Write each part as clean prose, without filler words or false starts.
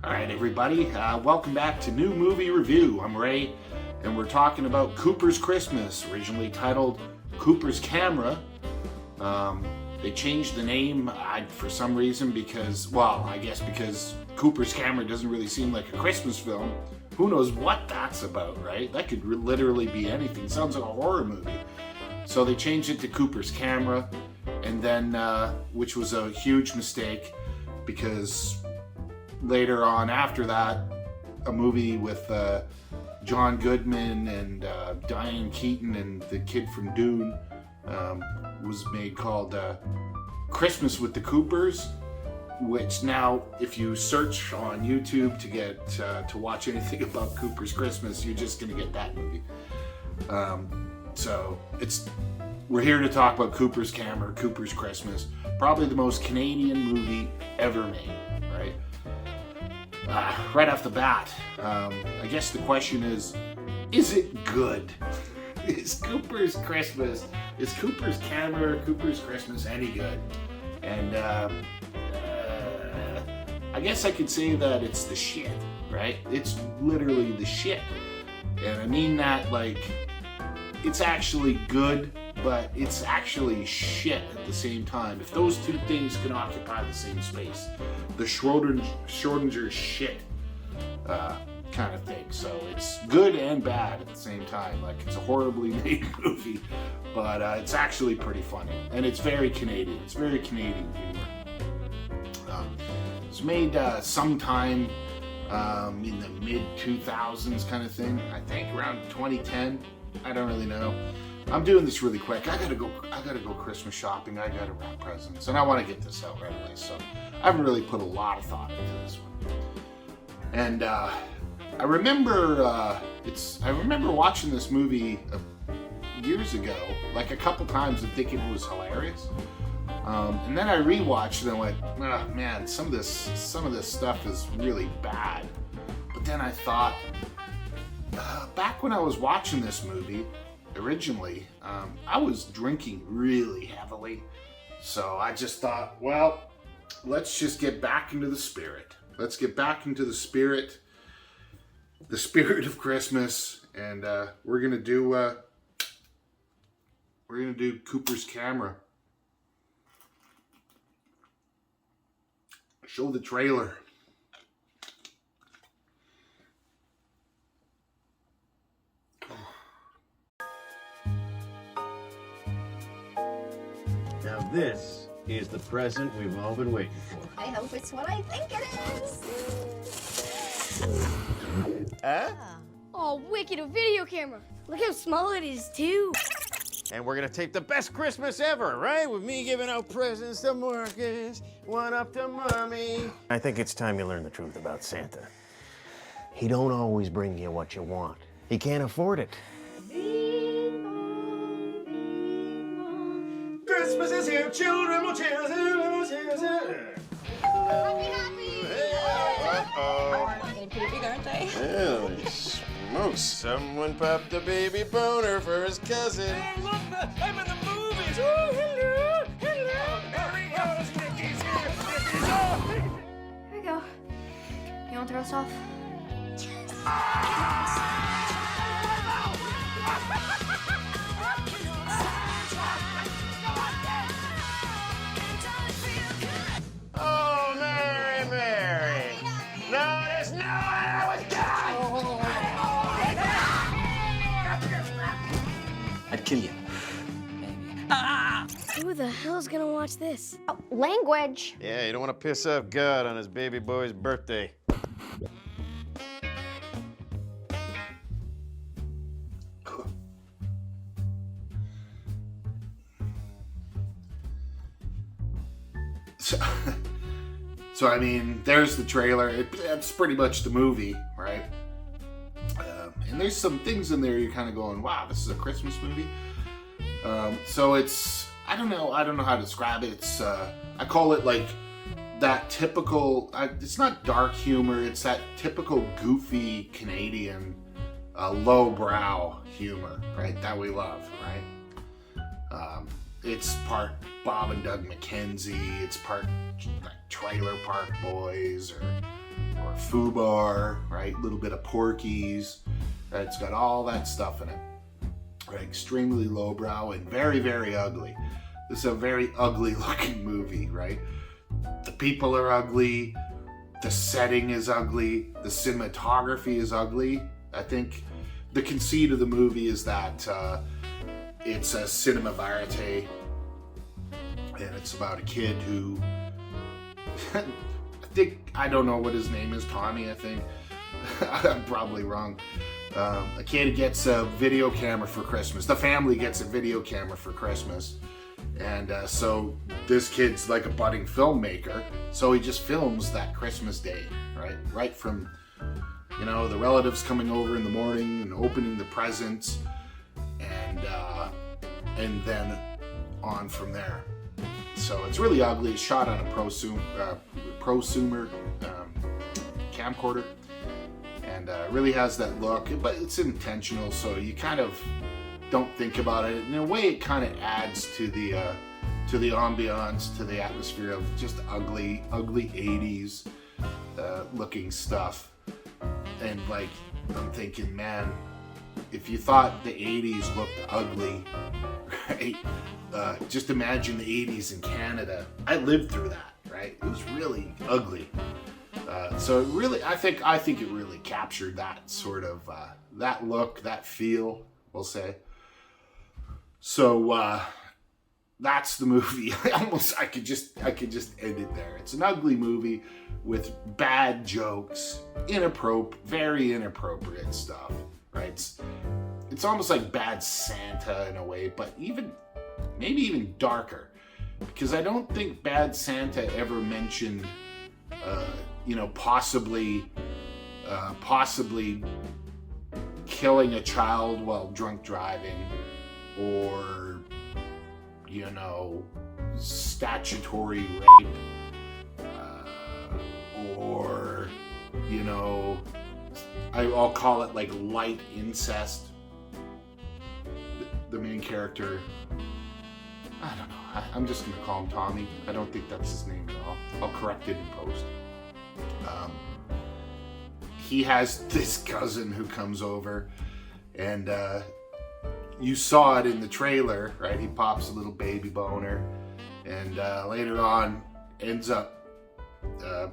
All right, everybody, welcome back to New Movie Review. I'm Ray, and we're talking about Cooper's Christmas, originally titled Cooper's Camera. They changed the name for some reason because, well, I guess because Cooper's Camera doesn't really seem like a Christmas film. Who knows what that's about, right? That could literally be anything. It sounds like a horror movie. So they changed it to Cooper's Camera, and then, which was a huge mistake because later on after that, a movie with John Goodman and Diane Keaton and the kid from Dune was made called Christmas with the Coopers, which now if you search on YouTube to get to watch anything about Cooper's Christmas, you're just gonna get that movie. So we're here to talk about Cooper's Camera, Cooper's Christmas, probably the most Canadian movie ever made, right? Right off the bat, I guess the question is it good? Is Cooper's Camera, Cooper's Christmas any good? And I guess I could say that it's the shit, right? It's literally the shit. And I mean that like, it's actually good, but it's actually shit at the same time. If those two things can occupy the same space, the Schrodinger shit kind of thing. So it's good and bad at the same time. Like, it's a horribly made movie, but it's actually pretty funny. And it's very Canadian. It's very Canadian humor. It was made sometime in the mid-2000s kind of thing. I think around 2010. I don't really know. I'm doing this really quick. I gotta go Christmas shopping. I gotta wrap presents, and I want to get this out right away. So I haven't really put a lot of thought into this one. And I remember watching this movie years ago, like a couple times, and thinking it was hilarious. And then I rewatched it and went, oh, man, some of this stuff is really bad. But then I thought, back when I was watching this movie originally, I was drinking really heavily. So I just thought, well, let's just get back into the spirit. Let's get back into the spirit of Christmas, and we're gonna do Cooper's Camera. Show the trailer. Now this is the present we've all been waiting for. I hope it's what I think it is. Huh? Oh, wicked, a video camera. Look how small it is, too. And we're gonna take the best Christmas ever, right? With me giving out presents to Marcus, one up to Mommy. I think it's time you learn the truth about Santa. He don't always bring you what you want. He can't afford it. Christmas is here, children will cheer. Happy! Uh-oh. Getting pretty big, aren't they? Holy smokes. Someone popped a baby boner for his cousin. Hey, look, I'm in the movies. Oh, hello, hello. Mario's Mickey's here. Here we go. You want to throw us off? Oh, Mary, Mary. No, there's no way I was done. I'd kill you. Who the hell's gonna watch this? Oh, language. Yeah, you don't want to piss off God on his baby boy's birthday. So I mean, there's the trailer. It's pretty much the movie, right? And there's some things in there you're kind of going, wow, this is a Christmas movie. So it's, I don't know how to describe it. It's, I call it like that typical, it's not dark humor, it's that typical goofy Canadian lowbrow humor, right? That we love, right? It's part Bob and Doug McKenzie, it's part like Trailer Park Boys or foobar, right? A little bit of Porky's, right? It's got all that stuff in it, right? Extremely lowbrow and very, very ugly. This is a very ugly looking movie, right? The people are ugly, the setting is ugly, the cinematography is ugly. I think the conceit of the movie is that it's a cinema verite, and it's about a kid who I don't know what his name is, Tommy, I think. I'm probably wrong. A kid gets a video camera for Christmas. The family gets a video camera for Christmas. And so this kid's like a budding filmmaker. So he just films that Christmas day, right? Right from, you know, the relatives coming over in the morning and opening the presents, and then on from there. So it's really ugly. It's shot on a prosumer camcorder, and really has that look, but it's intentional, so you kind of don't think about it. In a way, it kind of adds to the ambiance, to the atmosphere of just ugly 80s looking stuff. And like, I'm thinking, man, if you thought the 80s looked ugly, right? Just imagine the 80s in Canada. I lived through that, right? It was really ugly. So it really, I think it really captured that sort of that look, that feel, we'll say. So that's the movie. I could just end it there. It's an ugly movie with bad jokes, very inappropriate stuff, right? It's almost like Bad Santa in a way, but maybe even darker, because I don't think Bad Santa ever mentioned, possibly killing a child while drunk driving, or, statutory rape, or, I'll call it like light incest. The main character, I don't know, I'm just going to call him Tommy. I don't think that's his name at all. I'll correct it in post. He has this cousin who comes over, and you saw it in the trailer, right? He pops a little baby boner, and later on ends up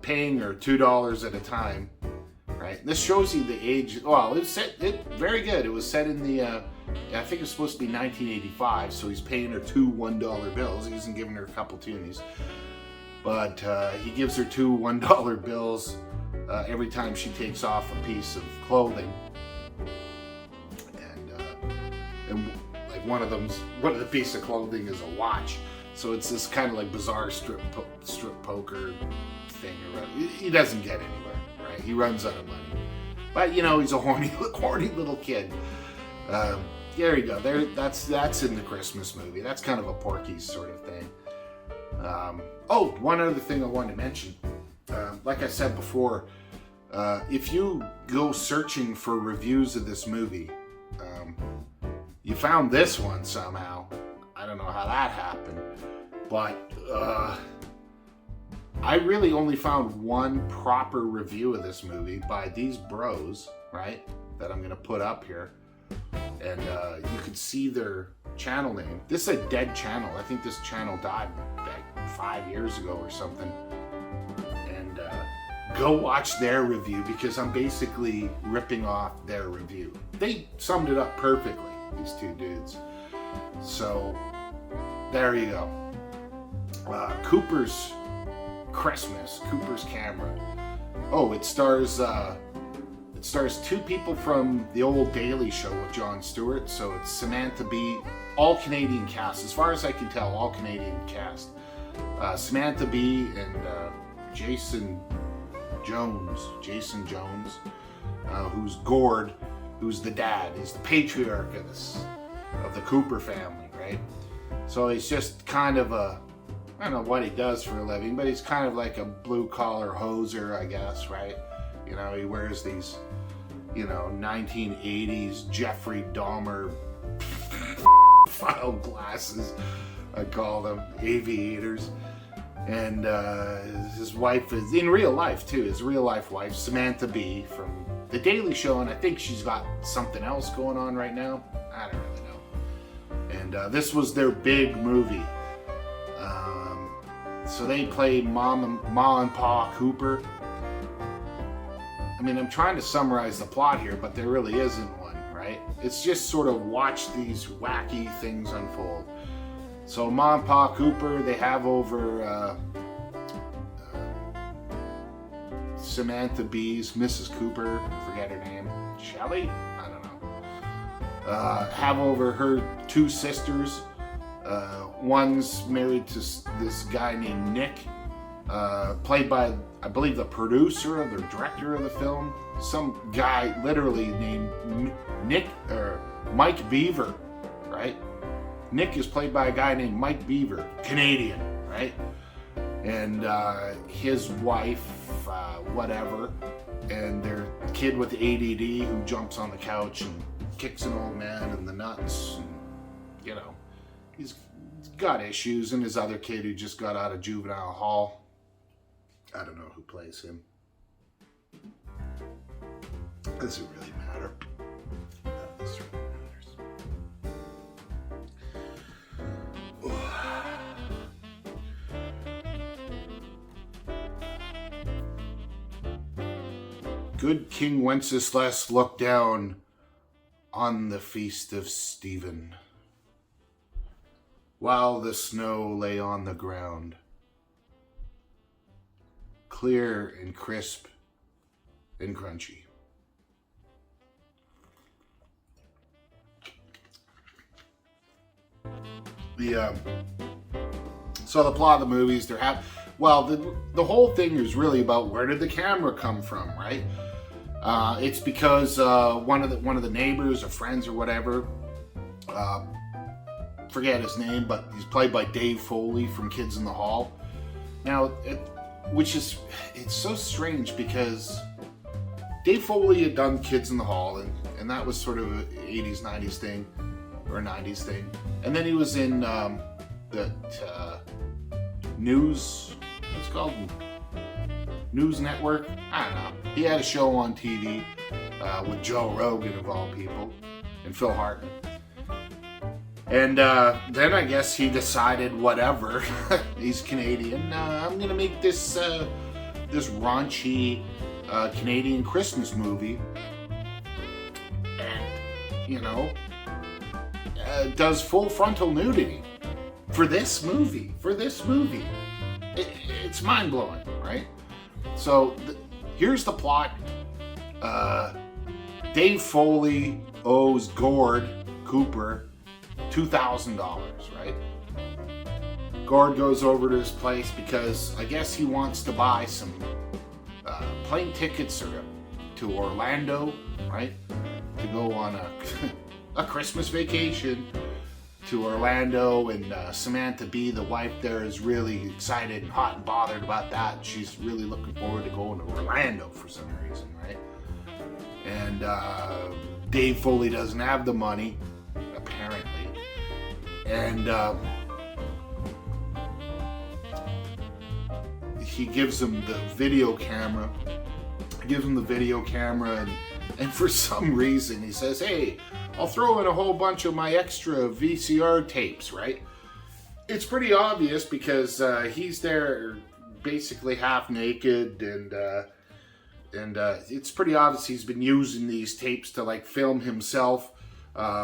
paying her $2 at a time, right? This shows you the age. Well, it's very good. It was set in the, I think it was supposed to be 1985, so he's paying her two $1 bills. He isn't giving her a couple toonies, but he gives her two $1 bills every time she takes off a piece of clothing. And like one of the piece of clothing is a watch. So it's this kind of like bizarre strip poker thing. He doesn't get anywhere, right? He runs out of money. But he's a horny little kid. There you go. That's in the Christmas movie. That's kind of a Porky's sort of thing. One other thing I wanted to mention. Like I said before, if you go searching for reviews of this movie, you found this one somehow. I don't know how that happened, but I really only found one proper review of this movie by these bros, right, that I'm going to put up here. And you could see their channel name. This is a dead channel. I think this channel died like 5 years ago or something. And go watch their review, because I'm basically ripping off their review. They summed it up perfectly, these two dudes. So there you go. Cooper's Christmas, Cooper's Camera. It stars two people from the old Daily Show with Jon Stewart. So it's Samantha Bee, all Canadian cast. As far as I can tell, all Canadian cast. Samantha Bee and Jason Jones, who's Gord, who's the dad. He's the patriarch of the Cooper family, right? So he's just kind of I don't know what he does for a living, but he's kind of like a blue-collar hoser, I guess, right? He wears these, 1980s Jeffrey Dahmer file glasses, I call them, aviators. And his wife is, in real life too, his real life wife, Samantha Bee from The Daily Show, and I think she's got something else going on right now. I don't really know. And this was their big movie. So they play Ma and Pa Cooper. I mean, I'm trying to summarize the plot here, but there really isn't one, right? It's just sort of watch these wacky things unfold. So Ma and Pa Cooper, they have over Samantha Bee's Mrs. Cooper, forget her name, Shelley? I don't know. Have over her two sisters. One's married to this guy named Nick, played by, I believe, the producer or the director of the film. Some guy literally named Nick, or Mike Beaver, right? Nick is played by a guy named Mike Beaver, Canadian, right? And his wife, whatever, and their kid with ADD who jumps on the couch and kicks an old man in the nuts. And, you know, he's got issues, and his other kid who just got out of juvenile hall. I don't know who plays him. Does it really matter? None of this really matters. Good King Wenceslas looked down on the feast of Stephen, while the snow lay on the ground, clear and crisp and crunchy. So the plot of the movies, the whole thing is really about where did the camera come from, right? It's because one of the neighbors or friends or whatever, forget his name, but he's played by Dave Foley from Kids in the Hall. Now, it's so strange because Dave Foley had done Kids in the Hall, and that was sort of an 80s, 90s thing, or a 90s thing. And then he was in that news, what's it called? News Network? I don't know. He had a show on TV with Joe Rogan, of all people, and Phil Hartman. And then I guess he decided, whatever, he's Canadian, I'm going to make this raunchy Canadian Christmas movie. And, you know, does full frontal nudity for this movie. It's mind-blowing, right? So here's the plot. Dave Foley owes Gord Cooper $2,000, right? Gord goes over to his place because I guess he wants to buy some plane tickets to Orlando, right? To go on a Christmas vacation to Orlando, and Samantha Bee, the wife there, is really excited and hot and bothered about that. She's really looking forward to going to Orlando for some reason, right? And Dave Foley doesn't have the money, apparently. And he gives him the video camera. And for some reason he says, hey, I'll throw in a whole bunch of my extra VCR tapes, right? It's pretty obvious because he's there basically half naked, and it's pretty obvious he's been using these tapes to like film himself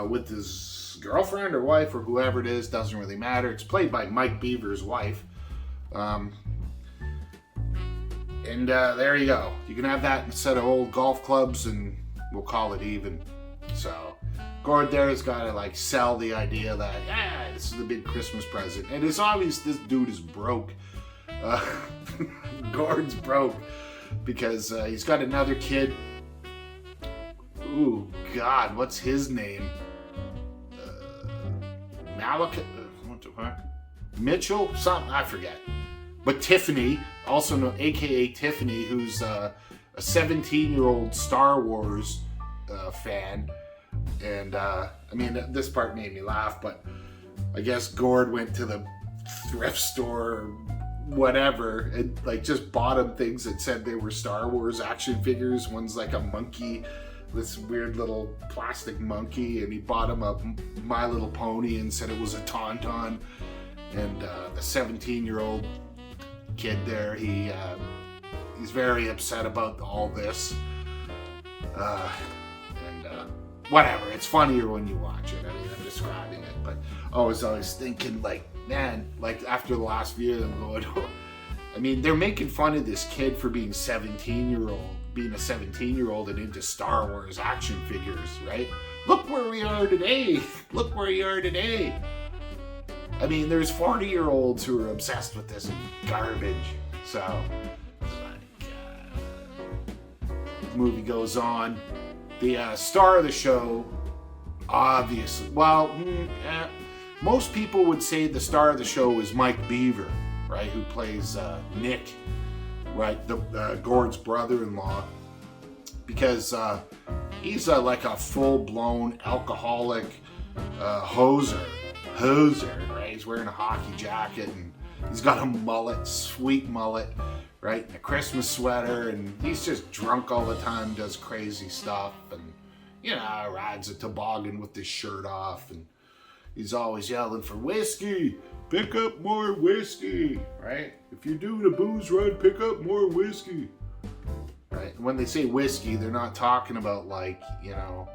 with his girlfriend or wife or whoever it is, doesn't really matter. It's played by Mike Beaver's wife. And there you go. You can have that instead of old golf clubs, and we'll call it even. So Gord there has got to like sell the idea that, this is the big Christmas present. And it's obvious this dude is broke. Gord's broke because he's got another kid. Ooh, God, what's his name? Malika? What the fuck? Mitchell? Something, I forget. But Tiffany, also known, aka Tiffany, who's a 17-year-old Star Wars fan. And, I mean, this part made me laugh, but I guess Gord went to the thrift store, whatever, and like just bought him things that said they were Star Wars action figures. One's like a monkey, this weird little plastic monkey, and he bought him a My Little Pony and said it was a Tauntaun. And the 17-year-old kid there, he's very upset about all this. Whatever, it's funnier when you watch it. I mean, I'm describing it, but I was always thinking, like, man, like after the last video, I'm going, I mean, they're making fun of this kid for being a 17-year-old and into Star Wars action figures, right? Look where we are today. Look where we are today. I mean, there's 40-year-olds who are obsessed with this garbage. So, the movie goes on. The star of the show, obviously, well, most people would say the star of the show is Mike Beaver, right, who plays Nick, right, Gord's brother-in-law, because he's like a full-blown alcoholic hoser, right? He's wearing a hockey jacket, and he's got a mullet, sweet mullet, right, and a Christmas sweater, and he's just drunk all the time, does crazy stuff, and, you know, rides a toboggan with his shirt off, and he's always yelling for whiskey, pick up more whiskey, right? If you're doing a booze run, pick up more whiskey, right? And when they say whiskey, they're not talking about, like, you know,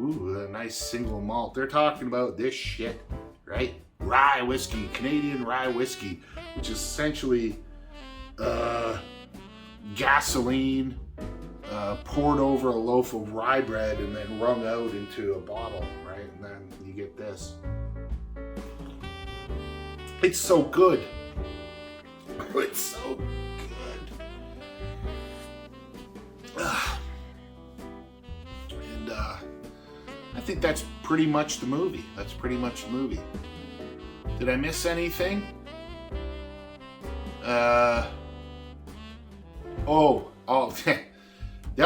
ooh, a nice single malt. They're talking about this shit, right? Rye whiskey, Canadian rye whiskey, which is essentially gasoline poured over a loaf of rye bread and then wrung out into a bottle, right? And then you get this. It's so good. It's so good. And I think that's pretty much the movie. Did I miss anything? The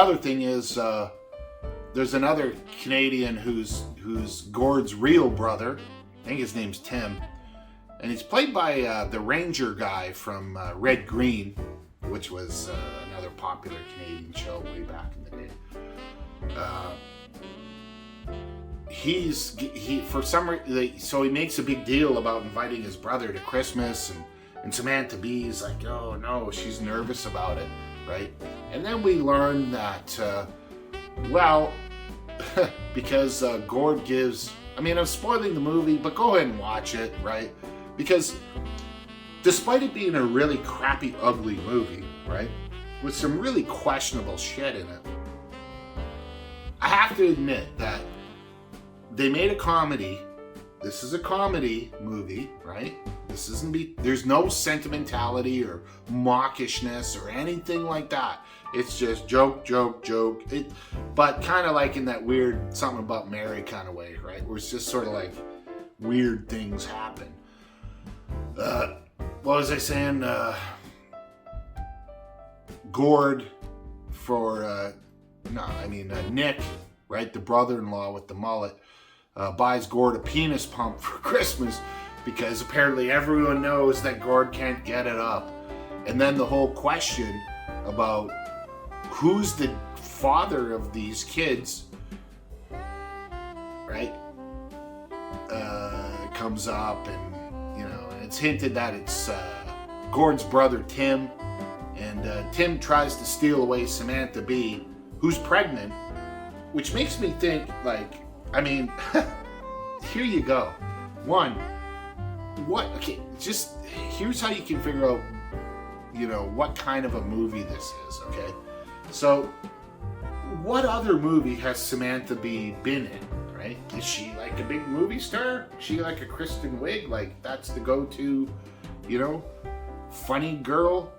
other thing is, there's another Canadian who's Gord's real brother. I think his name's Tim, and he's played by the Ranger guy from Red Green, which was another popular Canadian show way back in the day. So he makes a big deal about inviting his brother to Christmas, and Samantha Bee's like, oh no, she's nervous about it, right? And then we learn that, because Gord gives, I mean, I'm spoiling the movie, but go ahead and watch it, right? Because despite it being a really crappy, ugly movie, right, with some really questionable shit in it, I have to admit that they made a comedy. This is a comedy movie, right? There's no sentimentality or mawkishness or anything like that. It's just joke. But kind of like in that weird something about Mary kind of way, right? Where it's just sort of like weird things happen. What was I saying? Nick, right? The brother-in-law with the mullet, buys Gord a penis pump for Christmas because apparently everyone knows that Gord can't get it up. And then the whole question about who's the father of these kids, right, comes up, and, you know, it's hinted that it's Gord's brother Tim, and Tim tries to steal away Samantha Bee, who's pregnant, which makes me think, like, I mean, here you go. Just here's how you can figure out, you know, what kind of a movie this is, okay? So, what other movie has Samantha Bee been in, right? Is she like a big movie star? Is she like a Kristen Wiig? Like, that's the go-to, you know, funny girl?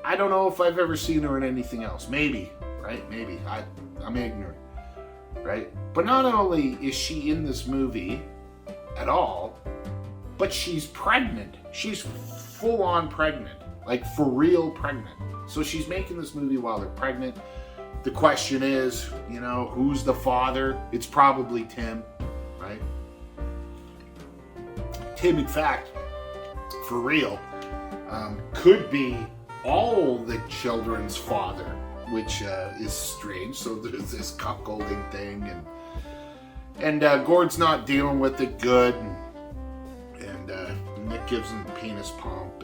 I don't know if I've ever seen her in anything else. Maybe, right? Maybe. I'm ignorant, right? But not only is she in this movie at all, but she's pregnant. She's full-on pregnant. Like, for real pregnant. So she's making this movie while they're pregnant. The question is, you know, who's the father? It's probably Tim, right? Tim, in fact, for real, could be all the children's father, which is strange. So there's this cuckolding thing, and Gord's not dealing with it good, and Nick gives him the penis pump,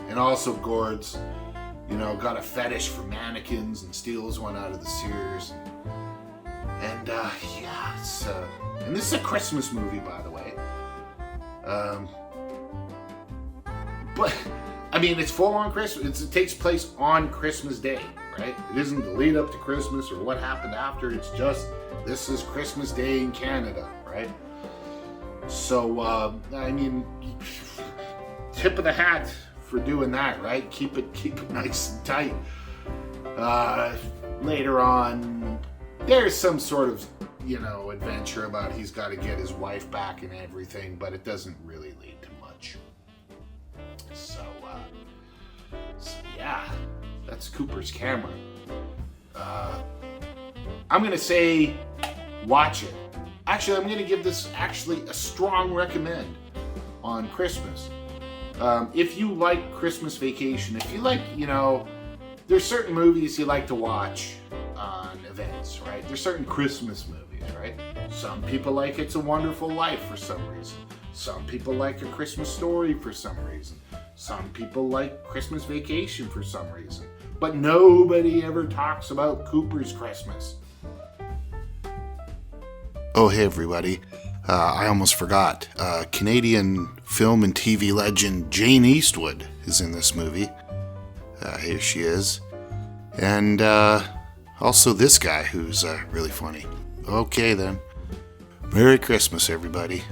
and also Gord's, got a fetish for mannequins and steals one out of the Sears, and and this is a Christmas movie, by the way. But I mean, it's full on Christmas. It takes place on Christmas Day, right? It isn't the lead up to Christmas or what happened after. It's just, this is Christmas Day in Canada, right? So, I mean, tip of the hat for doing that, right? Keep it nice and tight. Later on, there's some sort of, adventure about he's got to get his wife back and everything, but it doesn't really lead to much. So yeah, that's Cooper's Camera. I'm gonna say watch it. Actually, I'm gonna give this a strong recommend on Christmas. If you like Christmas Vacation, if you like, there's certain movies you like to watch on events, right? There's certain Christmas movies, right? Some people like It's a Wonderful Life for some reason. Some people like A Christmas Story for some reason. Some people like Christmas Vacation for some reason. But nobody ever talks about Cooper's Christmas. Oh, hey everybody. I almost forgot. Canadian film and TV legend Jayne Eastwood is in this movie. Here she is. And also this guy who's really funny. Okay then. Merry Christmas, everybody.